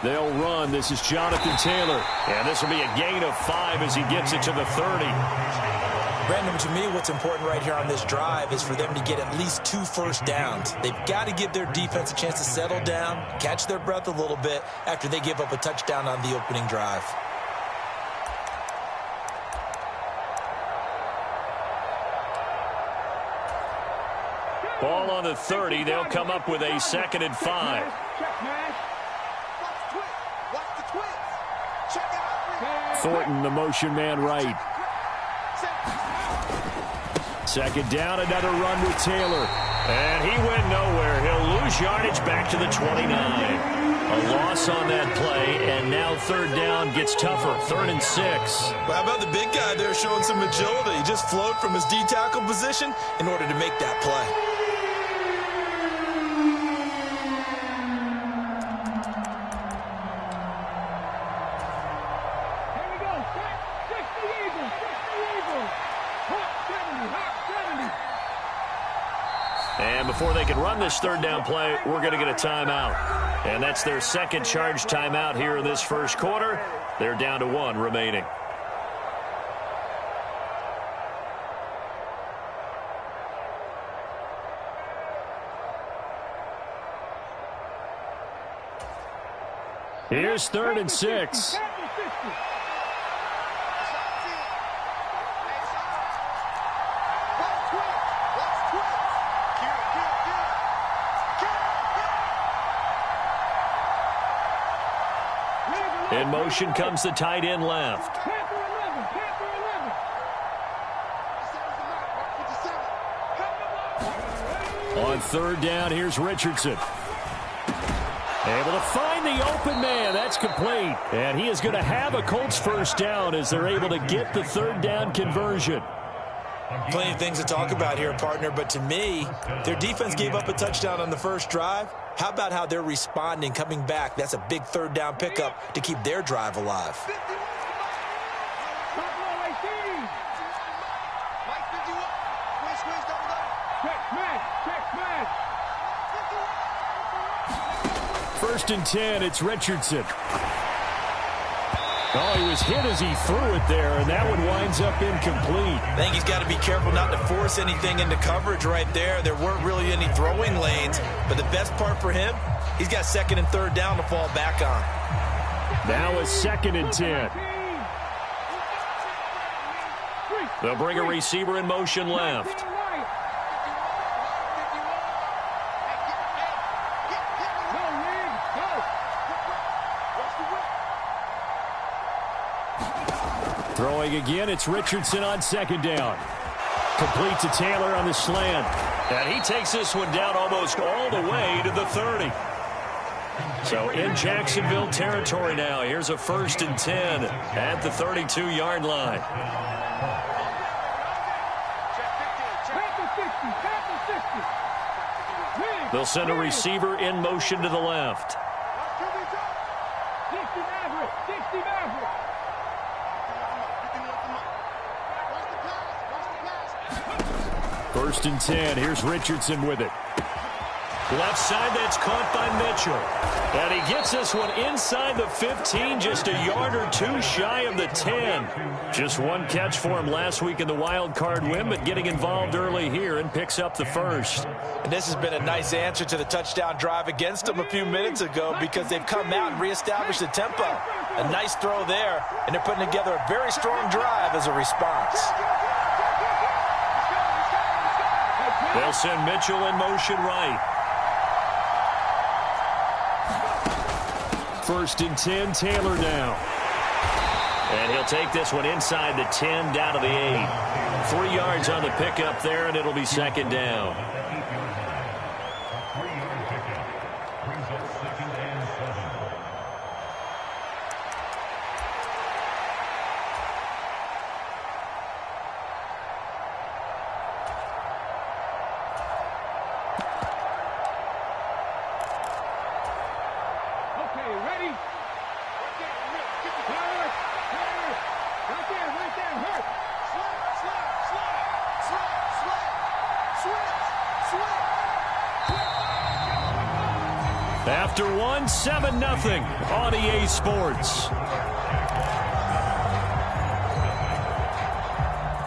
They'll run. This is Jonathan Taylor. And this will be a gain of 5 as he gets it to the 30. Brandon, to me, what's important right here on this drive is for them to get at least 2 first downs. They've got to give their defense a chance to settle down, catch their breath a little bit after they give up a touchdown on the opening drive. Ball on the 30. They'll come up with a 2nd and 5. Thornton, the motion man right. 2nd down, another run with Taylor. And he went nowhere. He'll lose yardage back to the 29. A loss on that play, and now 3rd down gets tougher. 3rd and 6. Well, how about the big guy there showing some agility? He just flowed from his D-tackle position in order to make that play. And before they can run this 3rd down play, we're going to get a timeout. And that's their 2nd charge timeout here in this 1st quarter. They're down to 1 remaining. Here's 3rd and 6. In motion comes the tight end left. On 3rd down, here's Richardson. Able to find the open man. That's complete. And he is going to have a Colts 1st down as they're able to get the 3rd down conversion. Plenty of things to talk about here, partner, but to me, their defense gave up a touchdown on the 1st drive. How about how they're responding, coming back? That's a big 3rd down pickup to keep their drive alive. First and 10, it's Richardson. Oh, he was hit as he threw it there, and that one winds up incomplete. I think he's got to be careful not to force anything into coverage right there. There weren't really any throwing lanes, but the best part for him, he's got 2nd and 3rd down to fall back on. Now a 2nd and 10. They'll bring a receiver in motion left. Throwing again, it's Richardson on 2nd down. Complete to Taylor on the slant. And he takes this one down almost all the way to the 30. So in Jacksonville territory now. Here's a 1st and 10 at the 32-yard line. They'll send a receiver in motion to the left. 1st and 10. Here's Richardson with it. Left side, that's caught by Mitchell. And he gets this one inside the 15, just a yard or 2 shy of the 10. Just one catch for him last week in the wild card win, but getting involved early here and picks up the 1st. And this has been a nice answer to the touchdown drive against them a few minutes ago because they've come out and reestablished the tempo. A nice throw there, and they're putting together a very strong drive as a response. They'll send Mitchell in motion right. 1st and 10, Taylor now. And he'll take this one inside the 10, down to the 8. 3 yards on the pickup there, and it'll be 2nd down. Switch! After one, 7-0 on EA Sports.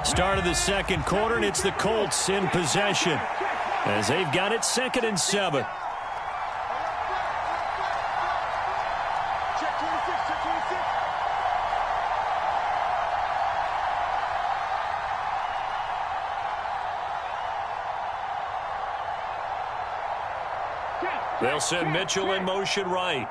Start of the second quarter, and it's the Colts in possession as they've got it 2nd and 7. They'll send Mitchell in motion right.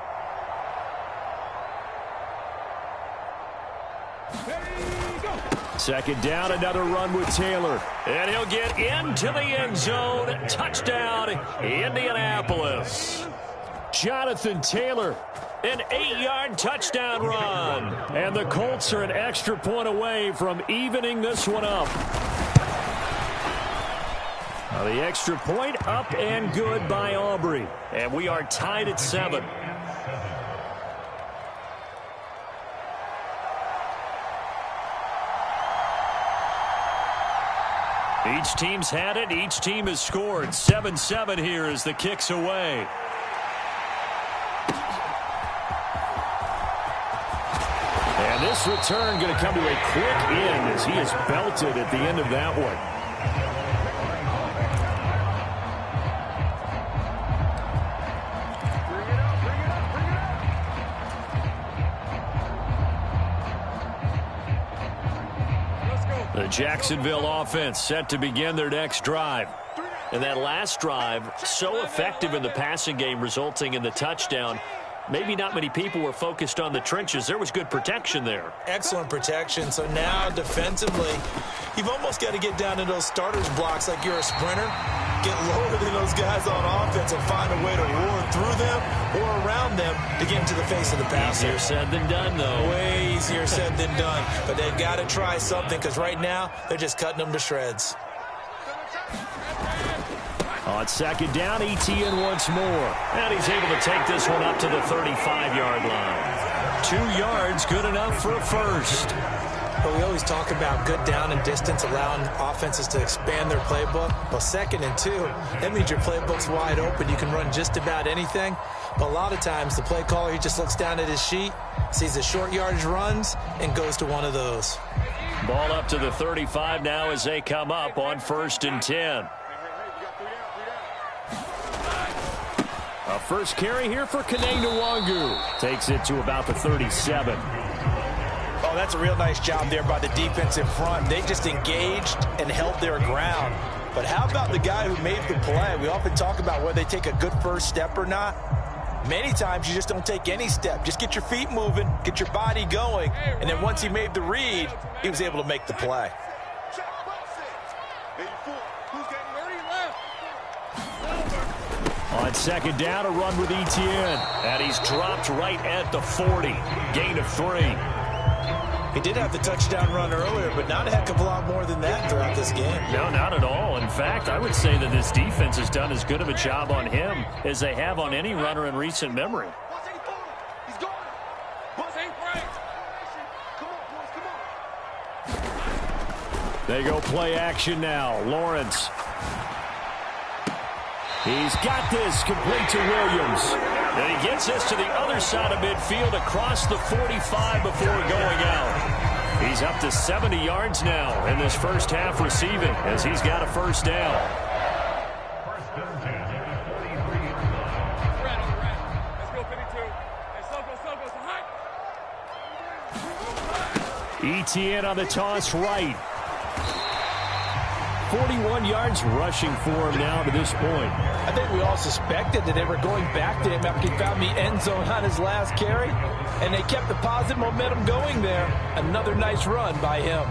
Second down, another run with Taylor. And he'll get into the end zone. Touchdown, Indianapolis. Jonathan Taylor, an 8-yard touchdown run. And the Colts are an extra point away from evening this one up. The extra point up and good by Aubrey. And we are tied at 7. Each team's had it. Each team has scored. 7-7 here as the kick's away. And this return going to come to a quick end as he is belted at the end of that one. The Jacksonville offense set to begin their next drive. And that last drive, so effective in the passing game, resulting in the touchdown. Maybe not many people were focused on the trenches. There was good protection there. Excellent protection. So now defensively, you've almost got to get down to those starters blocks like you're a sprinter. Get lower than those guys on offense and find a way to roar through them or around them to get into the face of the passer. Easier said than done, though. Way easier said than done. But they've got to try something because right now they're just cutting them to shreds. On second down, Etienne once more. And he's able to take this one up to the 35-yard line. 2 yards, good enough for a first. But we always talk about good down and distance, allowing offenses to expand their playbook. Well, 2nd and 2, that means your playbook's wide open. You can run just about anything. But a lot of times, the play caller, he just looks down at his sheet, sees the short yardage runs, and goes to one of those. Ball up to the 35 now as they come up on 1st and 10. A first carry here for Kaneng Nwangu. Takes it to about the 37. Oh, that's a real nice job there by the defensive front. They just engaged and held their ground. But how about the guy who made the play? We often talk about whether they take a good first step or not. Many times you just don't take any step. Just get your feet moving, get your body going, and then once he made the read, he was able to make the play. On second down, a run with Etienne. And he's dropped right at the 40. Gain of 3. He did have the touchdown run earlier, but not a heck of a lot more than that throughout this game. No, not at all. In fact, I would say that this defense has done as good of a job on him as they have on any runner in recent memory. They go play action now. Lawrence. He's got this complete to Williams. And he gets this to the other side of midfield across the 45 before going out. He's up to 70 yards now in this first half receiving as he's got a first down. Etienne on the toss right. 41 yards rushing for him now to this point. I think we all suspected that they were going back to him after he found the end zone on his last carry, and they kept the positive momentum going there. Another nice run by him.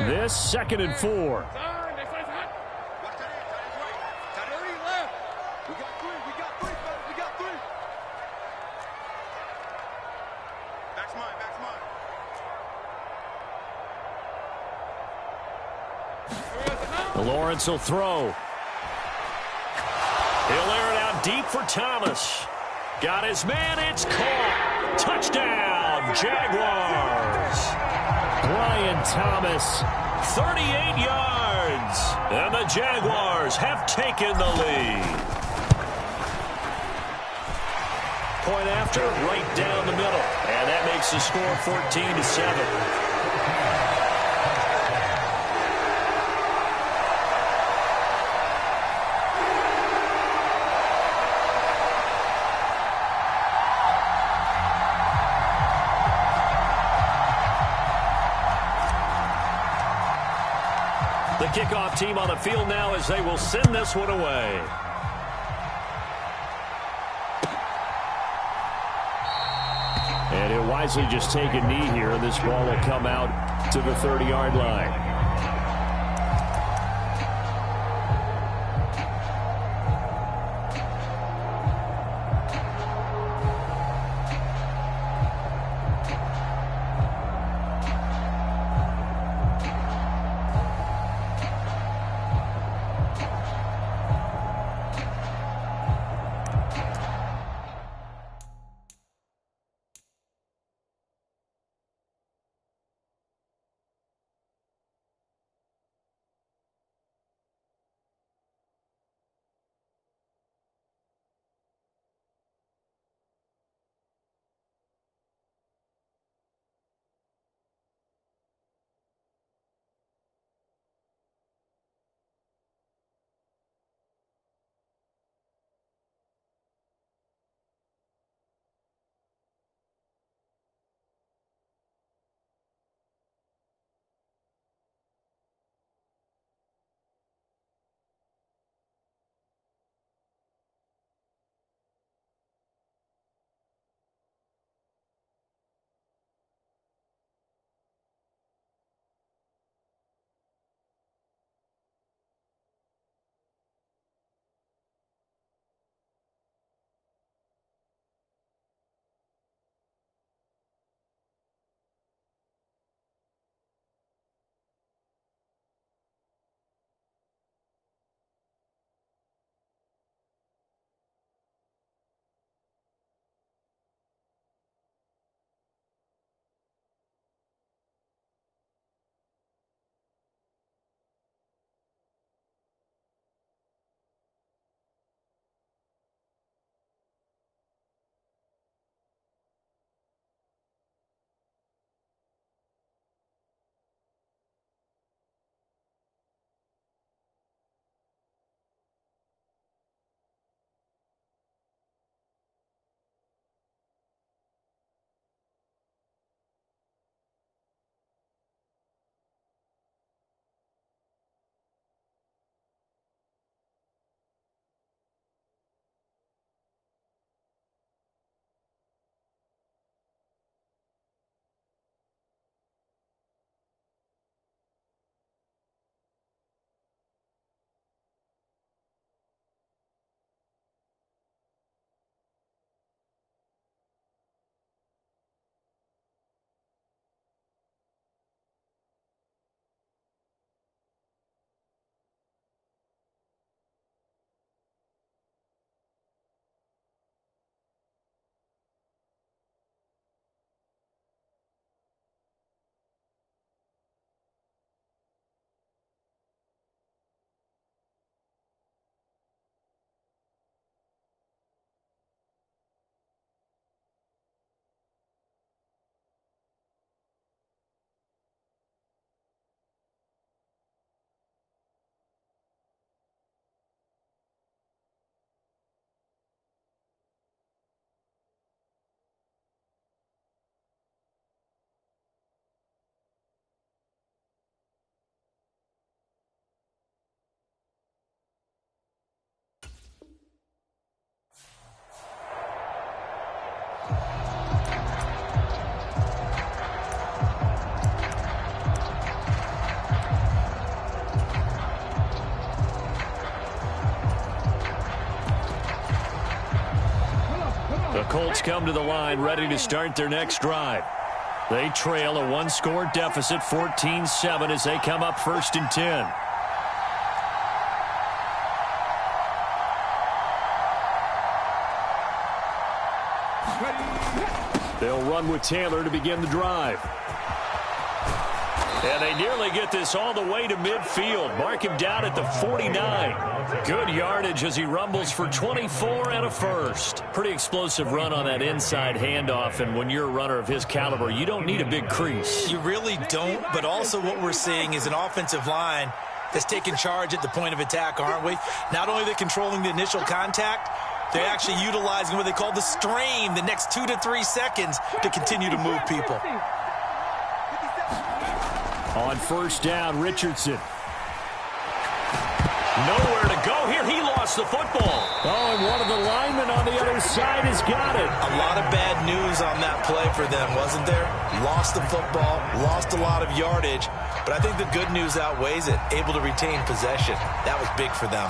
this, 2nd and 4. Lawrence will throw. He'll air it out deep for Thomas. Got his man. It's caught. Touchdown, Jaguars. Brian Thomas, 38 yards. And the Jaguars have taken the lead. Point after, right down the middle. And that makes the score 14-7. The kickoff team on the field now as they will send this one away. And he'll wisely just take a knee here, and this ball will come out to the 30-yard line. come to the line, ready to start their next drive. They trail a one-score deficit, 14-7, as they come up 1st and 10. They'll run with Taylor to begin the drive. And they nearly get this all the way to midfield. Mark him down at the 49. Good yardage as he rumbles for 24 and a first. Pretty explosive run on that inside handoff, and when you're a runner of his caliber, you don't need a big crease. You really don't, but also what we're seeing is an offensive line that's taking charge at the point of attack, aren't we? Not only are they controlling the initial contact, they're actually utilizing what they call the strain, the next 2 to 3 seconds, to continue to move people. On 1st down, Richardson. Nowhere to go here. He lost the football. Oh, and one of the linemen on the other side has got it. A lot of bad news on that play for them, wasn't there? Lost the football, lost a lot of yardage, but I think the good news outweighs it. Able to retain possession. That was big for them.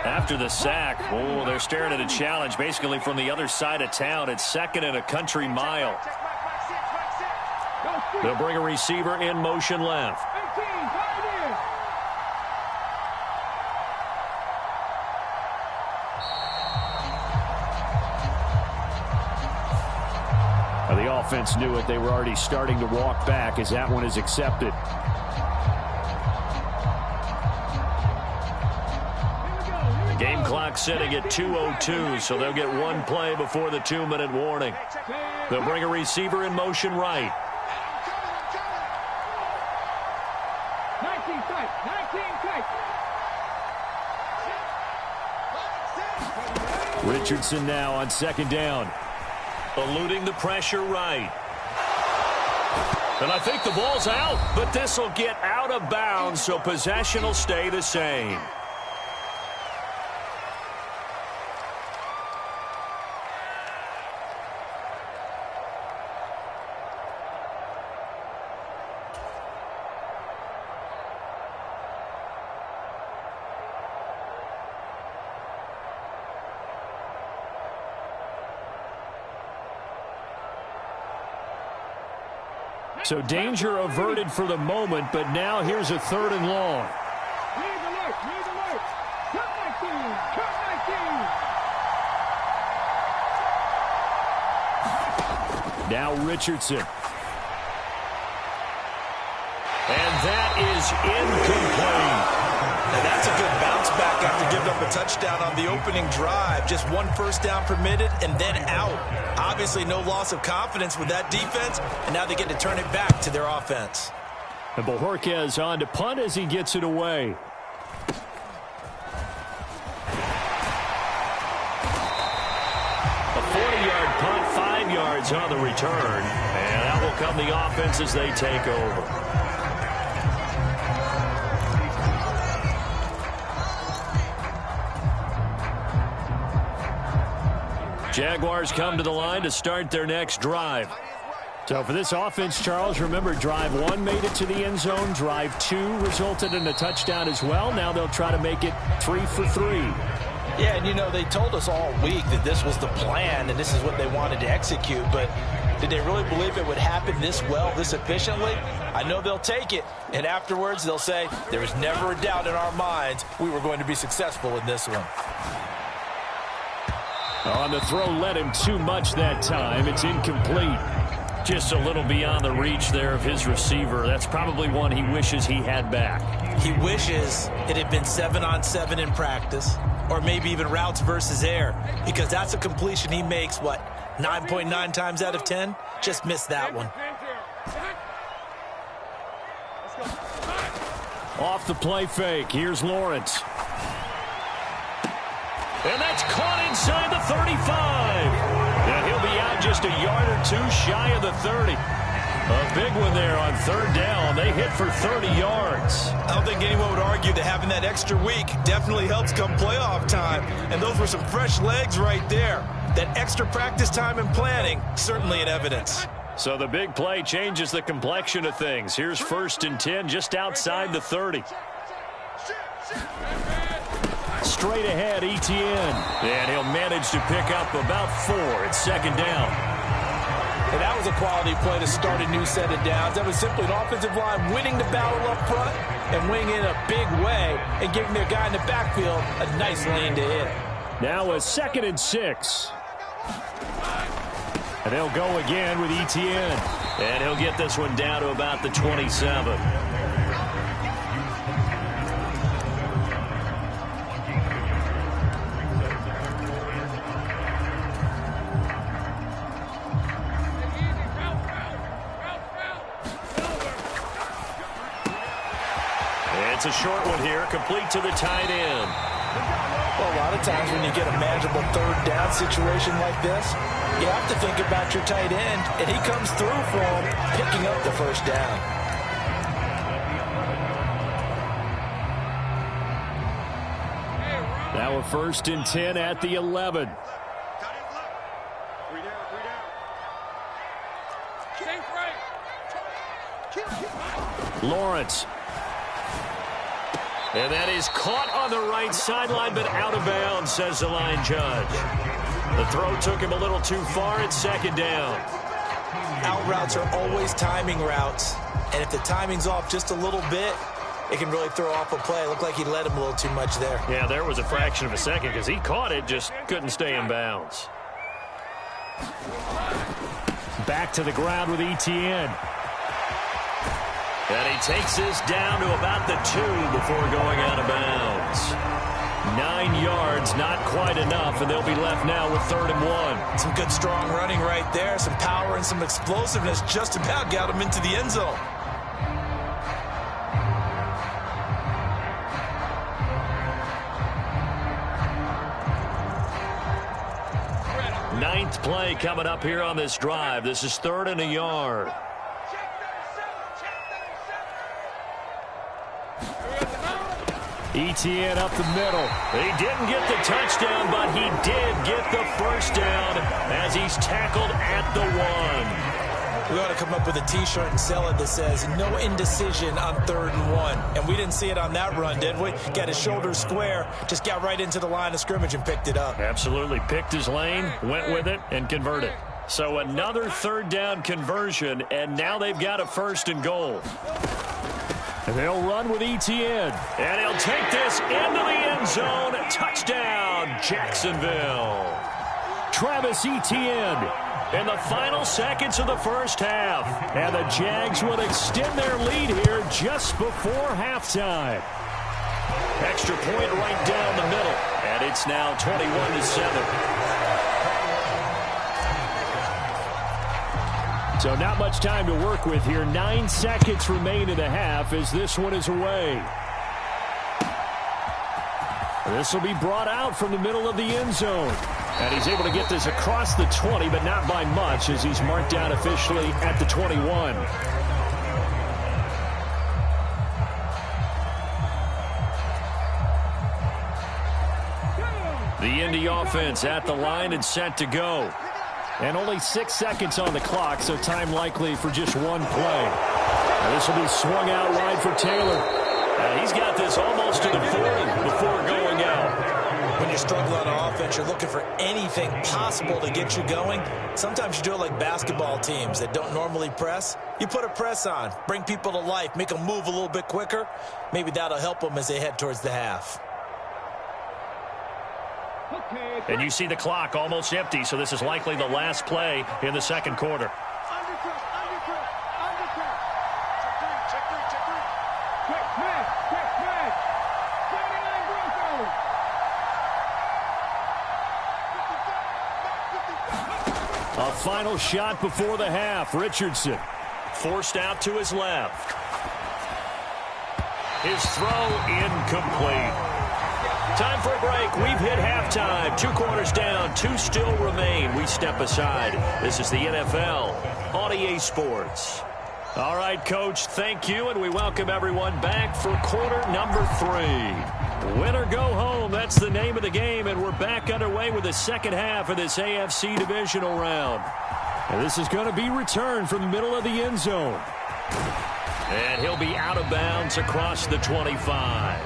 After the sack, oh, they're staring at a challenge basically from the other side of town. It's 2nd and a country mile. They'll bring a receiver in motion left. Now, the offense knew it. They were already starting to walk back as that one is accepted. Game clock setting at 2:02, so they'll get one play before the 2-minute warning. They'll bring a receiver in motion right. 19 tight. Richardson now on 2nd down. Eluding the pressure right. And I think the ball's out, but this will get out of bounds, so possession will stay the same. So danger averted for the moment, but now here's a 3rd and long. Lead alert. Cut 19. Now Richardson. And that is incomplete. Now that's a good bounce back after giving up a touchdown on the opening drive. Just 1 first down permitted and then out. Obviously no loss of confidence with that defense, and now they get to turn it back to their offense. And Bojorquez on to punt as he gets it away. A 40-yard punt, 5 yards on the return, and that will come the offense as they take over. Jaguars come to the line to start their next drive. So for this offense, Charles, remember, drive 1 made it to the end zone. Drive 2 resulted in a touchdown as well. Now they'll try to make it 3 for 3. Yeah, and you know, they told us all week that this was the plan and this is what they wanted to execute, but did they really believe it would happen this well, this efficiently? I know they'll take it, and afterwards they'll say, there was never a doubt in our minds we were going to be successful in this one. On the throw, led him too much that time. It's incomplete. Just a little beyond the reach there of his receiver. That's probably one he wishes he had back. He wishes it had been 7-on-7 in practice, or maybe even routes versus air, because that's a completion he makes, 9.9 times out of 10? Just missed that one. Off the play fake. Here's Lawrence. And that's caught inside the 35. And he'll be out just a yard or 2 shy of the 30. A big one there on 3rd down. They hit for 30 yards. I don't think anyone would argue that having that extra week definitely helps come playoff time. And those were some fresh legs right there. That extra practice time and planning, certainly in evidence. So the big play changes the complexion of things. Here's 1st and 10 just outside the 30. Straight ahead, Etienne. And he'll manage to pick up about 4. It's second down. And that was a quality play to start a new set of downs. That was simply an offensive line winning the battle up front and winning in a big way and giving their guy in the backfield a nice lane to hit. Now a 2nd and 6. And they'll go again with Etienne. And he'll get this one down to about the 27. It's a short one here, complete to the tight end. Well, a lot of times when you get a manageable 3rd down situation like this, you have to think about your tight end, and he comes through for him, picking up the 1st down. Now a 1st and 10 at the 11. Lawrence. And that is caught on the right sideline, but out of bounds, says the line judge. The throw took him a little too far. It's 2nd down. Out routes are always timing routes, and if the timing's off just a little bit, it can really throw off a play. It looked like he led him a little too much there. Yeah, there was a fraction of a second because he caught it, just couldn't stay in bounds. Back to the ground with Etienne. And he takes this down to about the 2 before going out of bounds. 9 yards, not quite enough, and they'll be left now with 3rd and 1. Some good strong running right there. Some power and some explosiveness just about got him into the end zone. Ninth play coming up here on this drive. This is 3rd and a yard. Etienne up the middle. He didn't get the touchdown, but he did get the 1st down as he's tackled at the 1. We ought to come up with a T-shirt and sell it that says, no indecision on 3rd and 1. And we didn't see it on that run, did we? Got his shoulders square, just got right into the line of scrimmage and picked it up. Absolutely. Picked his lane, went with it, and converted. So another 3rd down conversion, and now they've got a 1st and goal. And they'll run with Etienne. And he'll take this into the end zone. Touchdown, Jacksonville. Travis Etienne in the final seconds of the 1st half. And the Jags will extend their lead here just before halftime. Extra point right down the middle. And it's now 21-7. So not much time to work with here. 9 seconds remain in the half as this one is away. This will be brought out from the middle of the end zone. And he's able to get this across the 20, but not by much as he's marked down officially at the 21. The Indy offense at the line and set to go. And only 6 seconds on the clock, so time likely for just one play. Now this will be swung out wide for Taylor. He's got this almost to the 40 before going out. When you're struggling on offense, you're looking for anything possible to get you going. Sometimes you do it like basketball teams that don't normally press. You put a press on, bring people to life, make them move a little bit quicker. Maybe that'll help them as they head towards the half. And you see the clock almost empty, so this is likely the last play in the 2nd quarter. A final shot before the half. Richardson forced out to his left. His throw incomplete. Time for a break. We've hit halftime. 2 quarters down. 2 still remain. We step aside. This is the NFL on EA Sports. All right, Coach, thank you, and we welcome everyone back for quarter number 3. Win or go home, that's the name of the game, and we're back underway with the second half of this AFC divisional round. And this is going to be returned from the middle of the end zone. And he'll be out of bounds across the 25.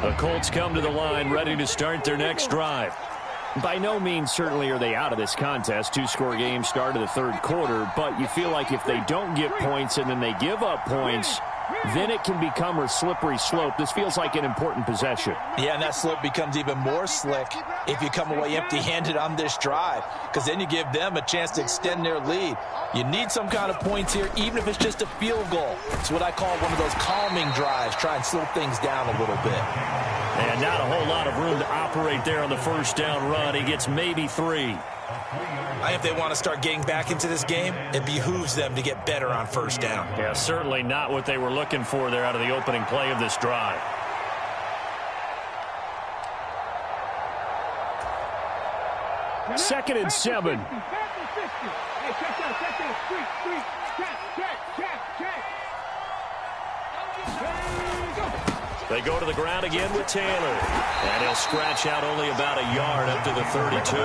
The Colts come to the line ready to start their next drive. By no means certainly are they out of this contest. Two-score game start of the third quarter, but you feel like if they don't get points and then they give up points, then it can become a slippery slope. This feels like an important possession. Yeah, and that slope becomes even more slick if you come away empty-handed on this drive, because then you give them a chance to extend their lead. You need some kind of points here, even if it's just a field goal. It's what I call one of those calming drives. Try and slow things down a little bit. And not a whole lot of room to operate there on the first down run. He gets maybe 3. If they want to start getting back into this game, it behooves them to get better on first down. Yeah, certainly not what they were looking for there out of the opening play of this drive. Second and 7. Hey, check that. Street. Check. They go to the ground again with Taylor. And he'll scratch out only about a yard up to the 32.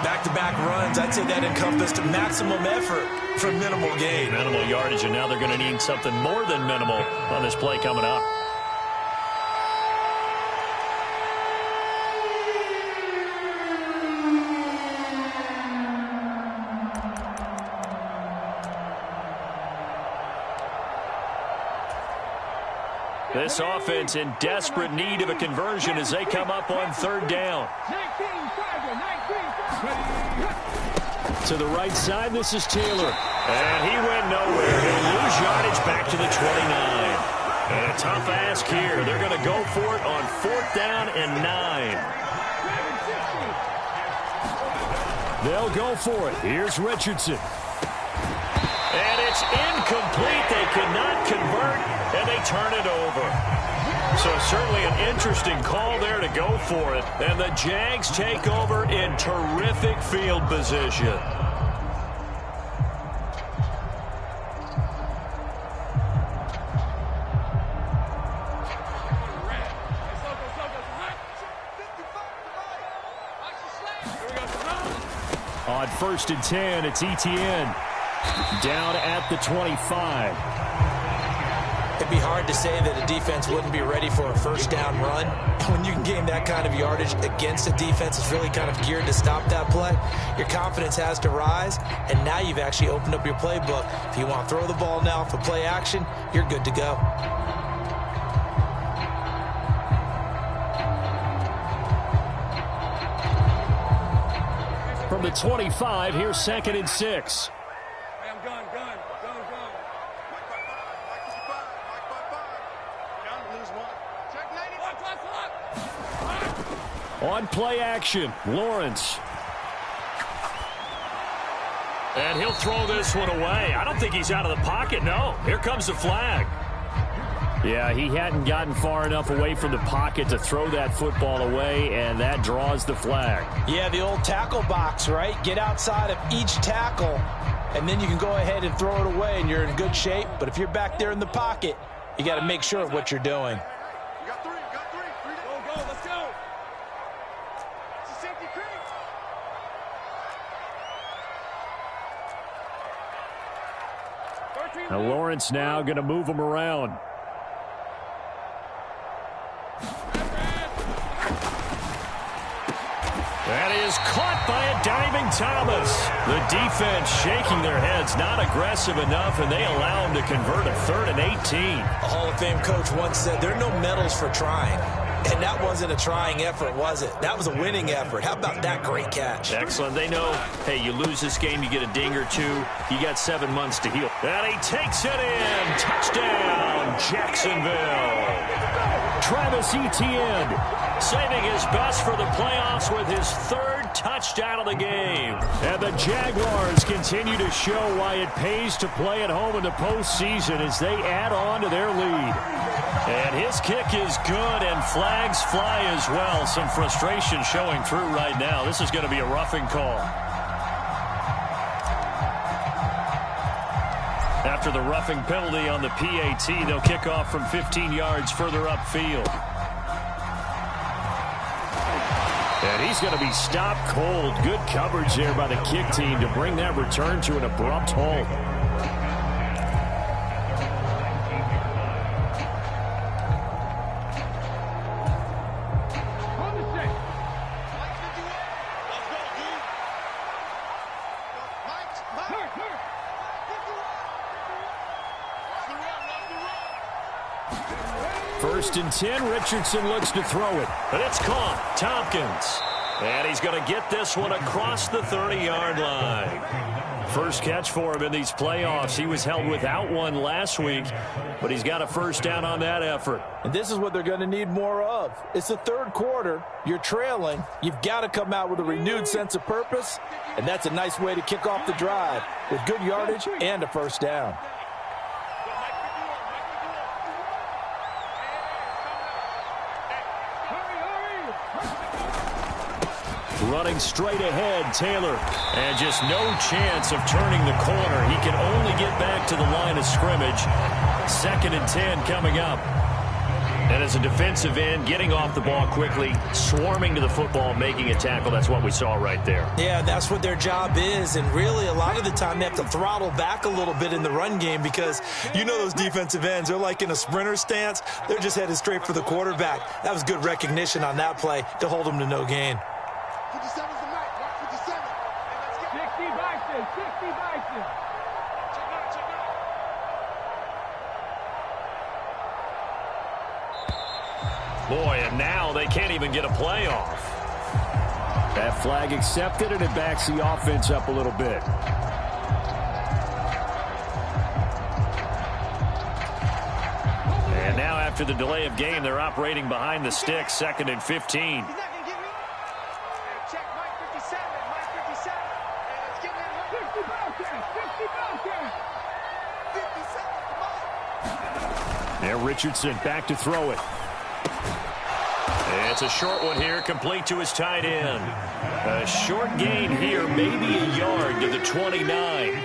Back-to-back runs, I'd say that encompassed maximum effort for minimal gain. Minimal yardage, and now they're going to need something more than minimal on this play coming up. This offense in desperate need of a conversion as they come up on third down. To the right side, this is Taylor. And he went nowhere. He'll lose yardage back to the 29. And a tough ask here. They're going to go for it on 4th down and 9. They'll go for it. Here's Richardson. And it's incomplete. They cannot convert, and they turn it over. So certainly an interesting call there to go for it. And the Jags take over in terrific field position. On 1st and 10, it's Etienne. Down at the 25. It'd be hard to say that a defense wouldn't be ready for a first down run. When you can gain that kind of yardage against a defense that's really kind of geared to stop that play, your confidence has to rise, and now you've actually opened up your playbook. If you want to throw the ball now for play action, you're good to go. From the 25, here's 2nd and 6. On play action, Lawrence. And he'll throw this one away. I don't think he's out of the pocket, no. Here comes the flag. Yeah, he hadn't gotten far enough away from the pocket to throw that football away, and that draws the flag. Yeah, the old tackle box, right? Get outside of each tackle, and then you can go ahead and throw it away, and you're in good shape. But if you're back there in the pocket, you got to make sure of what you're doing. Now Lawrence now going to move him around. That is caught by a diving Thomas. The defense shaking their heads, not aggressive enough, and they allow him to convert a 3rd and 18. A Hall of Fame coach once said, there are no medals for trying. And that wasn't a trying effort, was it? That was a winning effort. How about that great catch? Excellent. They know, hey, you lose this game, you get a ding or two. You got 7 months to heal. And he takes it in. Touchdown, Jacksonville. Travis Etienne saving his best for the playoffs with his 3rd touchdown of the game. And the Jaguars continue to show why it pays to play at home in the postseason as they add on to their lead. And his kick is good, and flags fly as well. Some frustration showing through right now. This is going to be a roughing call. After the roughing penalty on the PAT, they'll kick off from 15 yards further upfield. And he's going to be stopped cold. Good coverage there by the kick team to bring that return to an abrupt halt. First and 10, Richardson looks to throw it. And it's caught. Tompkins. And he's going to get this one across the 30-yard line. First catch for him in these playoffs. He was held without one last week, but he's got a first down on that effort. And this is what they're going to need more of. It's the third quarter. You're trailing. You've got to come out with a renewed sense of purpose, and that's a nice way to kick off the drive with good yardage and a first down. Running straight ahead, Taylor. And just no chance of turning the corner. He can only get back to the line of scrimmage. 2nd and 10 coming up. And as a defensive end, getting off the ball quickly, swarming to the football, making a tackle. That's what we saw right there. Yeah, that's what their job is. And really, a lot of the time, they have to throttle back a little bit in the run game because you know those defensive ends, they're like in a sprinter stance. They're just headed straight for the quarterback. That was good recognition on that play to hold them to no gain. 57's the mic. Watch 57. 60 Bison. 60 Bison. Check out. Boy, and now they can't even get a play off. That flag accepted, and it backs the offense up a little bit. And now after the delay of game, they're operating behind the sticks, 2nd and 15. There, Richardson back to throw it. It's a short one here, complete to his tight end. A short gain here, maybe a yard to the 29.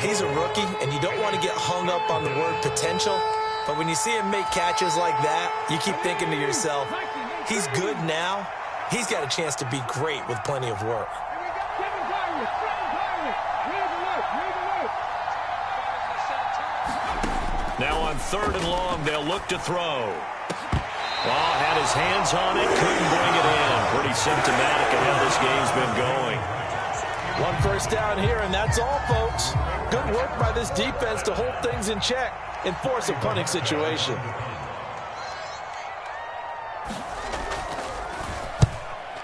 He's a rookie, and you don't want to get hung up on the word potential. But when you see him make catches like that, you keep thinking to yourself, he's good now. He's got a chance to be great with plenty of work. Now on 3rd and long, they'll look to throw. Oh, had his hands on it, couldn't bring it in. Pretty symptomatic of how this game's been going. One first down here, and that's all, folks. Good work by this defense to hold things in check and force a punting situation.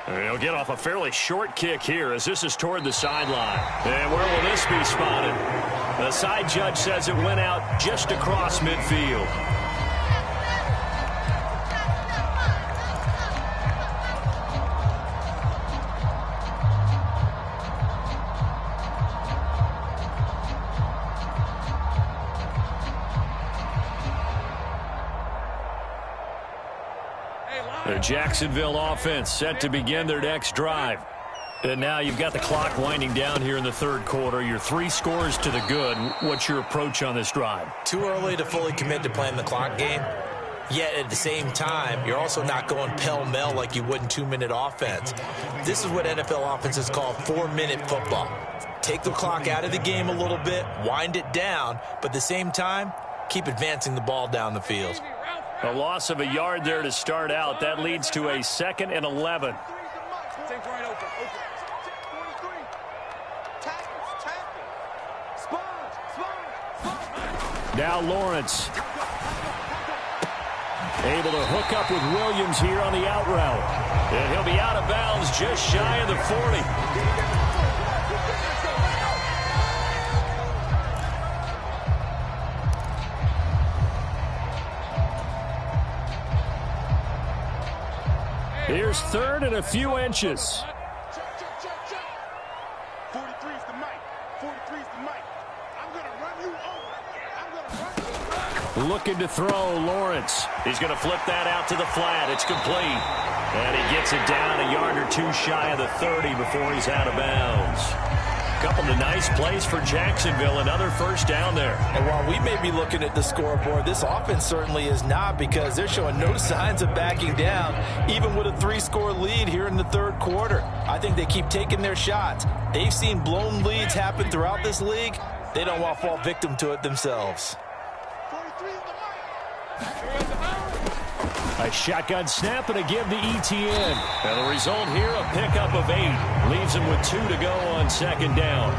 He'll get off a fairly short kick here as this is toward the sideline. And where will this be spotted? The side judge says it went out just across midfield. The Jacksonville offense set to begin their next drive. And now you've got the clock winding down here in the 3rd quarter. Your 3 scores to the good. What's your approach on this drive? Too early to fully commit to playing the clock game. Yet at the same time, you're also not going pell-mell like you would in 2-minute offense. This is what NFL offenses call 4-minute football. Take the clock out of the game a little bit, wind it down, but at the same time, keep advancing the ball down the field. A loss of a yard there to start out. That leads to a 2nd and 11. Now Lawrence. Able to hook up with Williams here on the out route. And he'll be out of bounds just shy of the 40. Here's 3rd and a few inches. 43's the mic. 43's the mic. I'm going to run you over. I'm going to run you over. Looking to throw, Lawrence. He's going to flip that out to the flat. It's complete. And he gets it down a yard or two shy of the 30 before he's out of bounds. Couple of nice plays for Jacksonville. Another first down there. And while we may be looking at the scoreboard, this offense certainly is not, because they're showing no signs of backing down, even with a 3-score lead here in the 3rd quarter. I think they keep taking their shots. They've seen blown leads happen throughout this league. They don't want to fall victim to it themselves. A shotgun snap and a give to ETN. And the result here, a pickup of 8. Leaves him with 2 to go on 2nd down.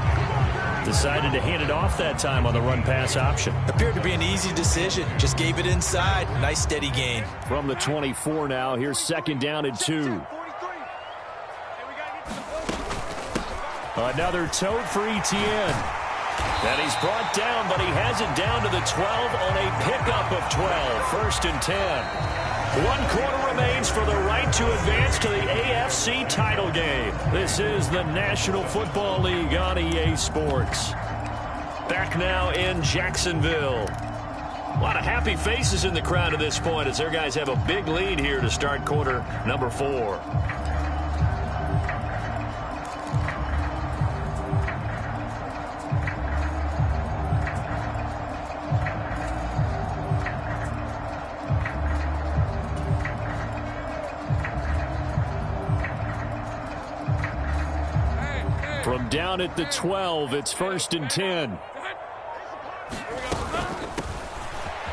Decided to hand it off that time on the run-pass option. Appeared to be an easy decision. Just gave it inside. Nice steady gain. From the 24 now, here's second down and 2. Another tote for Etienne. And he's brought down, but he has it down to the 12 on a pickup of 12. First and 10. 1 quarter remains for the right to advance to the AFC title game. This is the National Football League on EA Sports. Back now in Jacksonville. A lot of happy faces in the crowd at this point as their guys have a big lead here to start quarter number 4. From down at the 12, it's first and 10.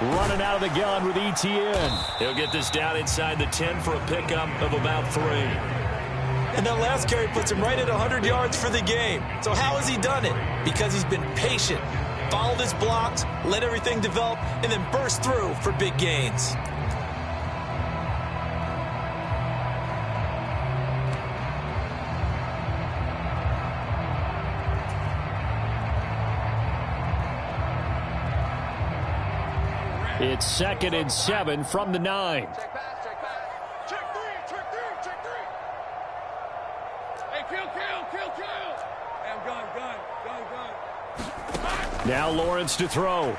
Running out of the gun with Etienne. He'll get this down inside the 10 for a pickup of about 3. And that last carry puts him right at 100 yards for the game. So how has he done it? Because he's been patient, followed his blocks, let everything develop, and then burst through for big gains. It's second and 7 from the 9. Check three. Hey, kill. Hey, I'm gun. Now Lawrence to throw.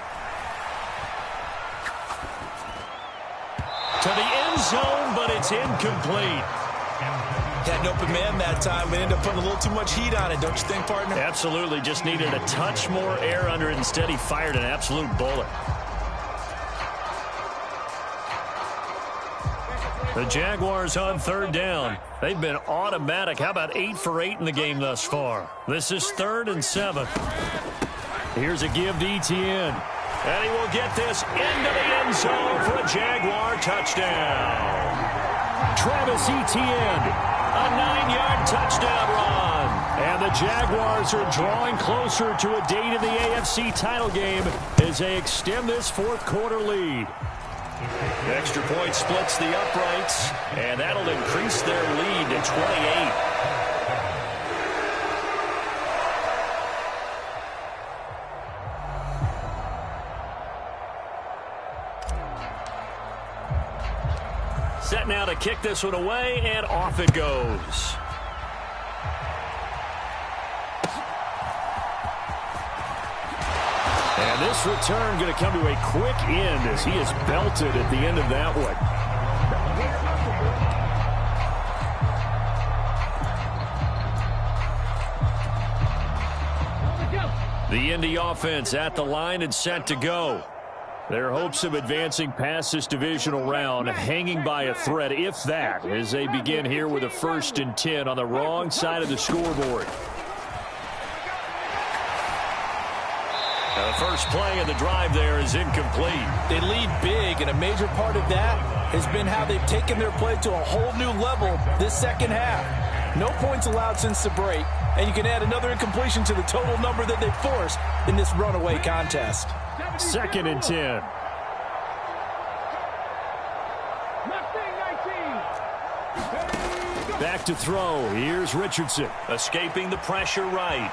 To the end zone, but it's incomplete. Had an open man that time, but ended up putting a little too much heat on it, don't you think, partner? Absolutely, just needed a touch more air under it. Instead, he fired an absolute bullet. The Jaguars on third down. They've been automatic. How about 8 for 8 in the game thus far? This is 3rd and 7. Here's a give to Etienne. And he will get this into the end zone for a Jaguar touchdown. Travis Etienne, a 9-yard touchdown run. And the Jaguars are drawing closer to a date in the AFC title game as they extend this 4th quarter lead. Extra point splits the uprights, and that'll increase their lead to 28. Set now to kick this one away, and off it goes. And this return going to come to a quick end as he is belted at the end of that one. The Indy offense at the line and set to go. Their hopes of advancing past this divisional round hanging by a thread, if that, as they begin here with a 1st and 10 on the wrong side of the scoreboard. Now the first play of the drive there is incomplete. They lead big, and a major part of that has been how they've taken their play to a whole new level this second half. No points allowed since the break, and you can add another incompletion to the total number that they forced in this runaway contest. 2nd and 10. Back to throw. Here's Richardson. Escaping the pressure right.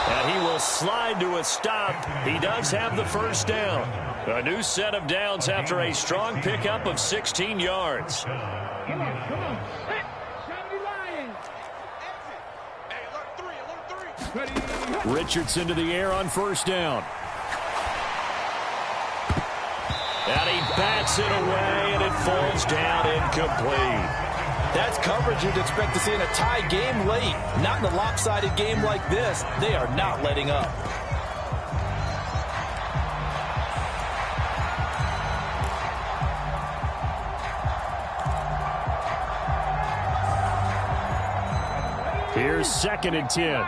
And he will slide to a stop. He does have the first down. A new set of downs after a strong pickup of 16 yards. Come on. Hey, alert 3. Richardson to the air on first down. And he bats it away, and it falls down incomplete. That's coverage you'd expect to see in a tie game late. Not in a lopsided game like this. They are not letting up. Here's 2nd and 10.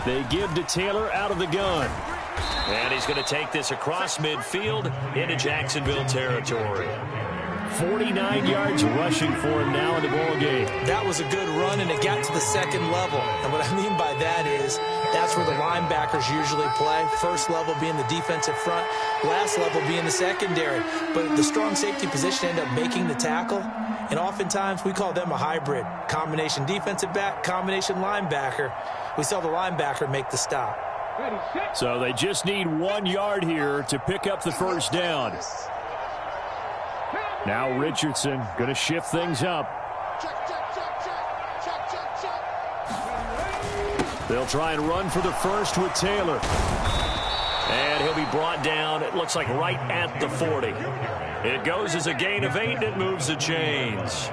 They give to Taylor out of the gun. And he's going to take this across midfield into Jacksonville territory. 49 yards rushing for him now in the ball game. That was a good run, and it got to the second level. And what I mean by that is that's where the linebackers usually play. First level being the defensive front, last level being the secondary. But the strong safety position ended up making the tackle, and oftentimes we call them a hybrid. Combination defensive back, combination linebacker. We saw the linebacker make the stop. So they just need 1 yard here to pick up the first down. Now Richardson going to shift things up. They'll try and run for the first with Taylor. And he'll be brought down, it looks like right at the 40. It goes as a gain of 8, and it moves the chains.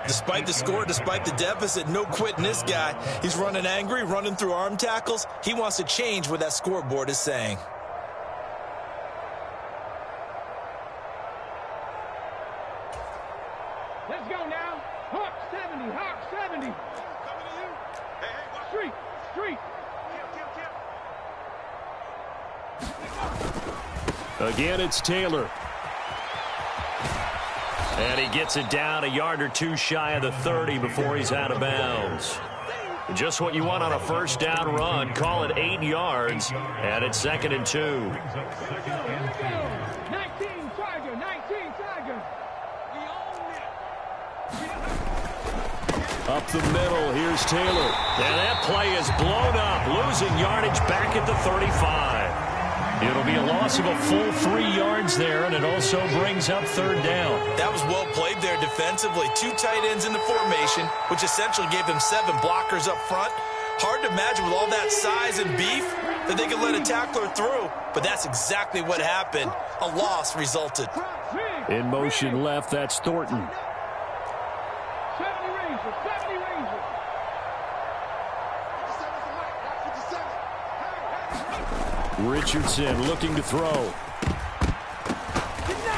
Despite the score, despite the deficit, no quitting this guy. He's running angry, running through arm tackles. He wants to change what that scoreboard is saying. Let's go now. Hawk 70, Hawk 70. Coming to you. Hey, watch. Street. Kill. Again, it's Taylor. And he gets it down a yard or two shy of the 30 before he's out of bounds. Just what you want on a first down run. Call it 8 yards, and it's 2nd and 2. 19 Tiger. Up the middle, here's Taylor. And that play is blown up, losing yardage back at the 35. It'll be a loss of a full 3 yards there, and it also brings up 3rd down. That was well played there defensively. 2 tight ends in the formation, which essentially gave them 7 blockers up front. Hard to imagine with all that size and beef that they could let a tackler through, but that's exactly what happened. A loss resulted. In motion left, that's Thornton. 70 Rangers. Richardson looking to throw.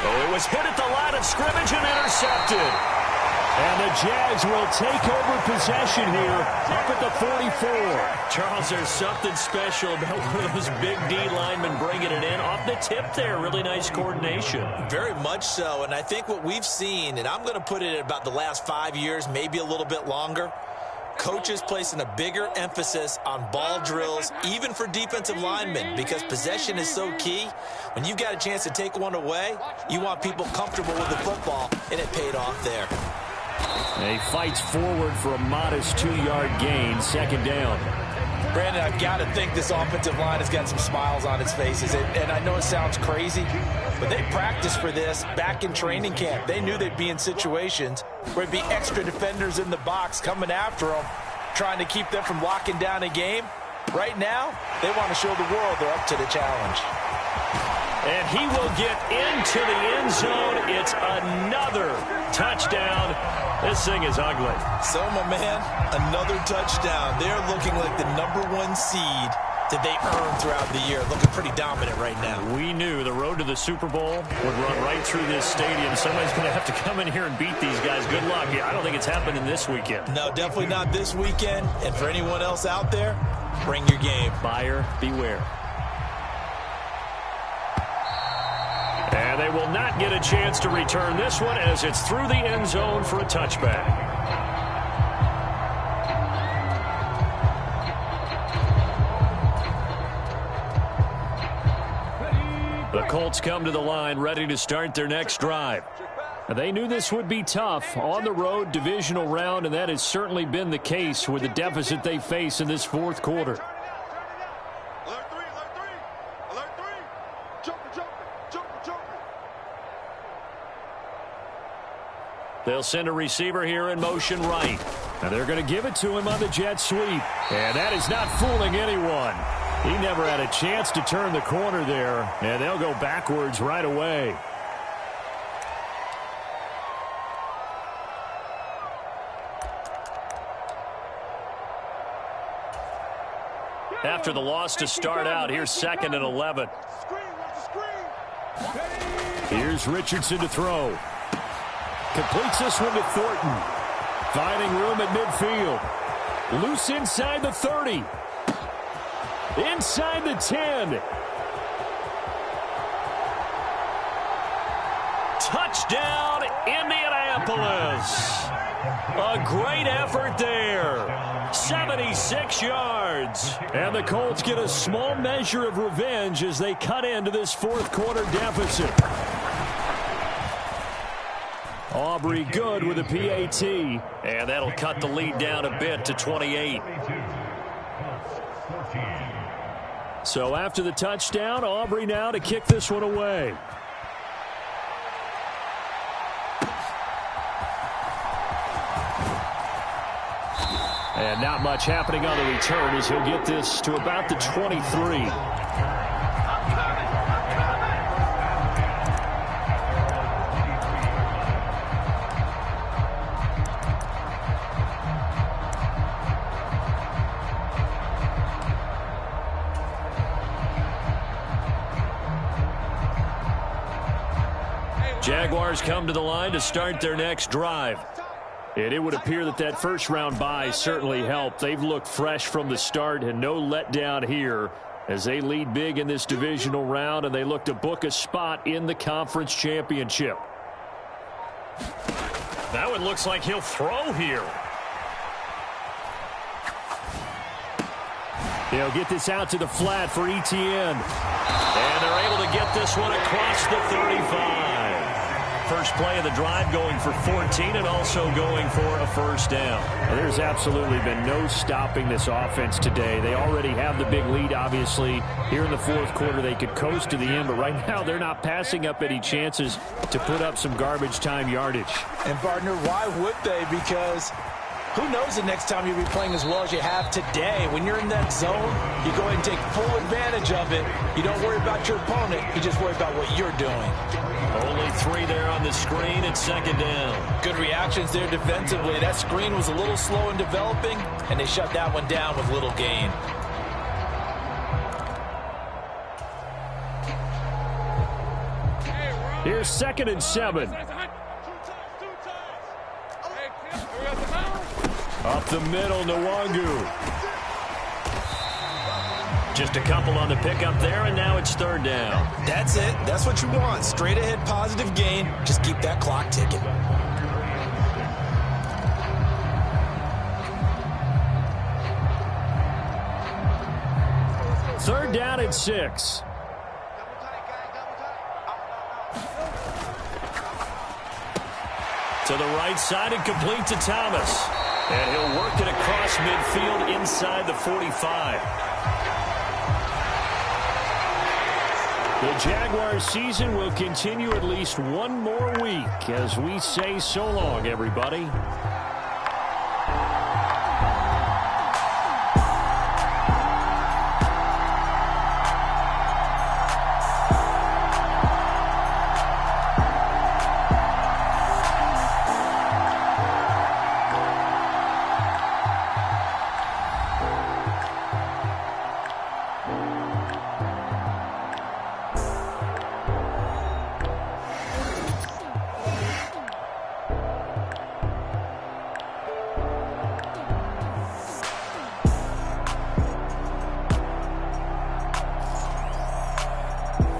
Oh, it was hit at the line of scrimmage and intercepted. And the Jags will take over possession here up at the 44. Charles, there's something special about one of those big D linemen bringing it in. Off the tip there, really nice coordination. Very much so, and I think what we've seen, and I'm going to put it at about the last 5 years, maybe a little bit longer, coaches placing a bigger emphasis on ball drills, even for defensive linemen, because possession is so key. When you've got a chance to take one away, you want people comfortable with the football, and it paid off there. He fights forward for a modest 2-yard gain, 2nd down. Brandon, I've got to think this offensive line has got some smiles on its faces. And I know it sounds crazy, but they practiced for this back in training camp. They knew they'd be in situations where it'd be extra defenders in the box coming after them, trying to keep them from locking down a game. Right now, they want to show the world they're up to the challenge. And he will get into the end zone. It's another touchdown. This thing is ugly. So, my man, another touchdown. They're looking like the #1 seed that they earned throughout the year. Looking pretty dominant right now. We knew the road to the Super Bowl would run right through this stadium. Somebody's going to have to come in here and beat these guys. Good luck. I don't think it's happening this weekend. No, definitely not this weekend. And for anyone else out there, bring your game. Buyer beware. And they will not get a chance to return this one as it's through the end zone for a touchback. The Colts come to the line ready to start their next drive. They knew this would be tough on the road divisional round, and that has certainly been the case with the deficit they face in this 4th quarter. They'll send a receiver here in motion right. Now they're going to give it to him on the jet sweep. And that is not fooling anyone. He never had a chance to turn the corner there. And they'll go backwards right away. After the loss to start out, here's 2nd and 11. Here's Richardson to throw. Completes this one to Thornton. Finding room at midfield. Loose inside the 30. Inside the 10. Touchdown, Indianapolis. A great effort there. 76 yards. And the Colts get a small measure of revenge as they cut into this fourth quarter deficit. Aubrey good with a PAT. And that'll cut the lead down a bit to 28. So after the touchdown, Aubrey now to kick this one away. And not much happening on the return as he'll get this to about the 23. Jaguars come to the line to start their next drive. And it would appear that that first-round bye certainly helped. They've looked fresh from the start and no letdown here as they lead big in this divisional round, and they look to book a spot in the conference championship. That one looks like he'll throw here. They'll get this out to the flat for Etienne. And they're able to get this one across the 35. First play of the drive going for 14 and also going for a first down. Well, there's absolutely been no stopping this offense today. They already have the big lead, obviously. Here in the fourth quarter, they could coast to the end, but right now they're not passing up any chances to put up some garbage time yardage. And, partner, why would they? Because who knows the next time you'll be playing as well as you have today. When you're in that zone, you go ahead and take full advantage of it. You don't worry about your opponent. You just worry about what you're doing. Only 3 there on the screen at second down. Good reactions there defensively. That screen was a little slow in developing, and they shut that one down with little gain. Here's 2nd and 7. Up the middle, Nwangu. Just a couple on the pickup there, and now it's 3rd down. That's it. That's what you want. Straight ahead, positive gain. Just keep that clock ticking. 3rd down and 6. To the right side and complete to Thomas. And he'll work it across midfield inside the 45. The Jaguars season will continue at least one more week as we say so long, everybody.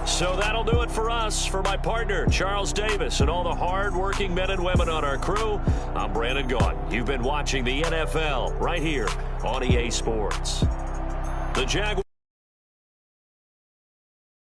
So that'll do it for us. For my partner, Charles Davis, and all the hard-working men and women on our crew, I'm Brandon Gaudin. You've been watching the NFL right here on EA Sports. The Jaguars.